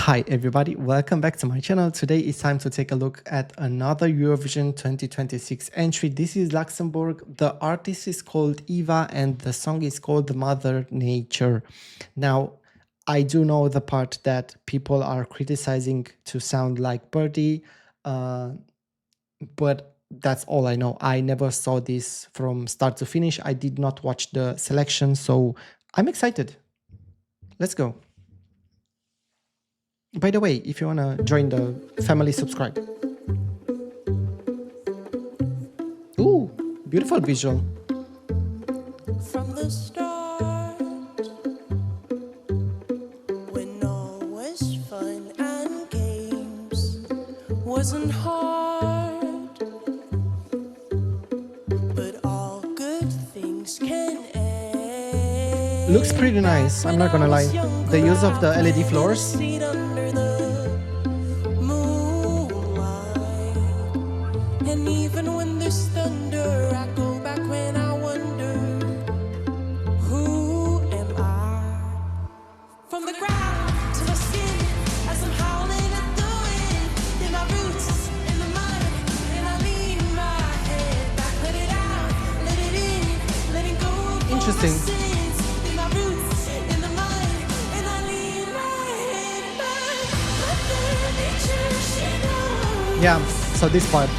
Hi everybody, welcome back to my channel. Today it's time to take a look at another Eurovision 2026 entry. This is Luxembourg. The artist is called Eva and the song is called Mother Nature. Now, I do know the part that people are criticizing to sound like Birdy, but that's all I know. I never saw this from start to finish. I did not watch the selection, so I'm excited. Let's go. By the way, if you want to join the family, subscribe. Ooh, beautiful visual. From the start, when all was fun and games, wasn't hard, but all good things can end. Looks pretty nice, I'm not gonna lie. The use of the LED floors. And even when there's thunder, I go back when I wonder, who am I? From the ground to my skin, as I'm howling at the wind, in my roots, in the mud, and I lean my head back, let it out, let it in, letting go of all my sins. In my roots, in the mud, and I lean my head back. Mother Nature, she knows. Yeah, so this part.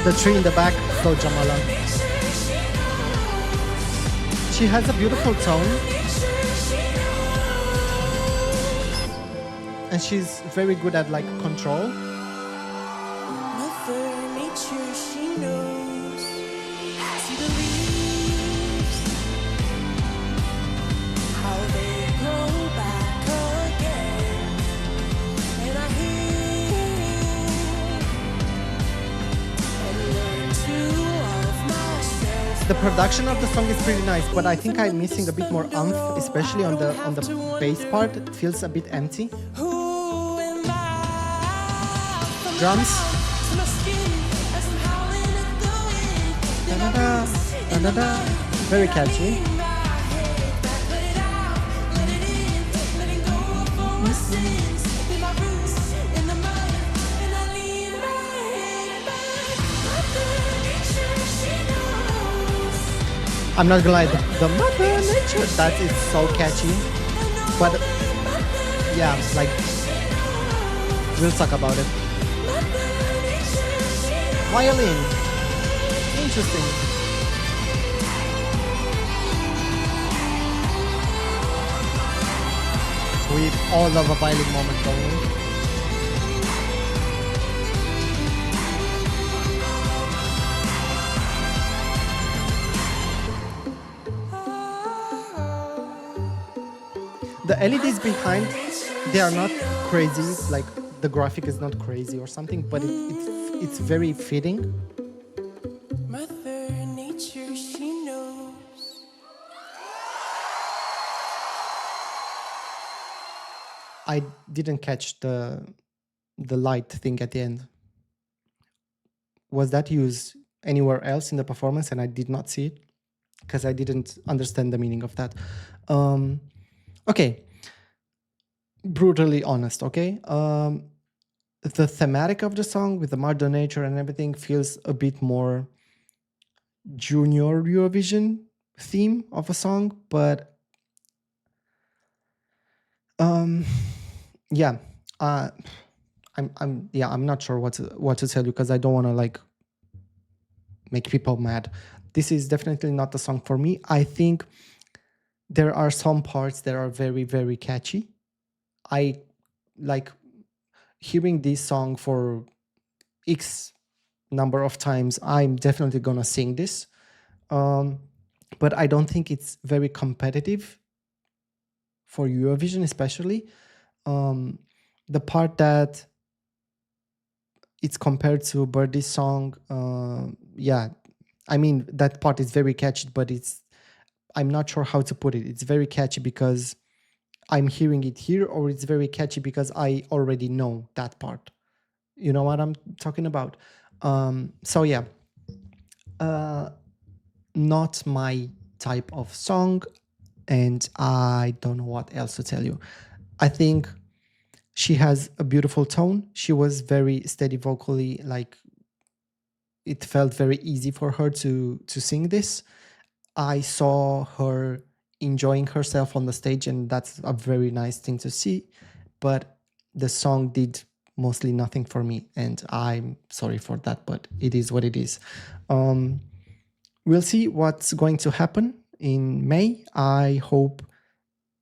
The tree in the back, so Jamala. She has a beautiful tone. And she's very good at like control. Mother Nature, she knows. See the leaves, how they grow back again. And I hear and learn to love myself. The production of the song is pretty nice, but I think I'm missing a bit more oomph, especially on the bass part. It feels a bit empty. Who am I? From Drums. to my skin, as I'm howling at the wind. In my Da-da-da, roots, in the da-da-da. mud, Very and I catchy. lean my head back, let it out, let it in, letting go of all my sins. In my roots, in the mud, and I lean my head back. Mother Nature, she knows. I'm not gonna lie, the Mother Nature, that is so catchy. But yeah, like, we'll talk about it. Violin. Interesting. We all love a violin moment, don't we? The LEDs behind, they are not crazy, like the graphic is not crazy or something, but it's very fitting. Mother Nature, she knows. I didn't catch the light thing at the end. Was that used anywhere else in the performance and I did not see it? Because I didn't understand the meaning of that. Okay. Brutally honest, okay? The thematic of the song with the Mother Nature and everything feels a bit more junior Eurovision theme of a song, but yeah, I'm not sure what to tell you because I don't want to like make people mad. This is definitely not the song for me. I think there are some parts that are very, very catchy. I like hearing this song for X number of times. I'm definitely gonna sing this, but I don't think it's very competitive for Eurovision, especially the part that it's compared to Birdy's song. Yeah, I mean that part is very catchy, but I'm not sure how to put it. It's very catchy because I'm hearing it here, or it's very catchy because I already know that part. You know what I'm talking about? So yeah, not my type of song. and I don't know what else to tell you. I think she has a beautiful tone. She was very steady vocally, like it felt very easy for her to sing this. I saw her enjoying herself on the stage, and that's a very nice thing to see. But the song did mostly nothing for me, and I'm sorry for that, but it is what it is. Um, we'll see what's going to happen in May. I hope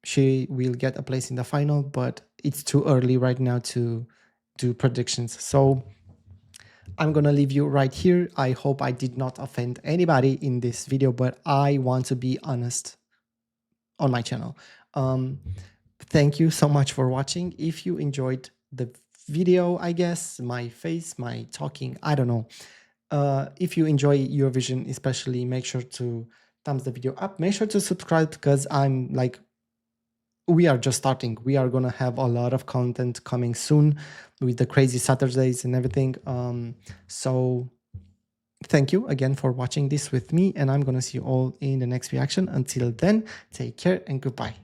she will get a place in the final, but it's too early right now to do predictions. So I'm gonna leave you right here. I hope I did not offend anybody in this video, but I want to be honest on my channel. Um, thank you so much for watching. If you enjoyed the video, I guess, my face, my talking, I don't know. If you enjoy Eurovision, especially, make sure to thumbs the video up. Make sure to subscribe because I'm like, we are just starting. We are gonna have a lot of content coming soon with the crazy Saturdays and everything. So thank you again for watching this with me, and I'm gonna see you all in the next reaction. Until then, take care and goodbye.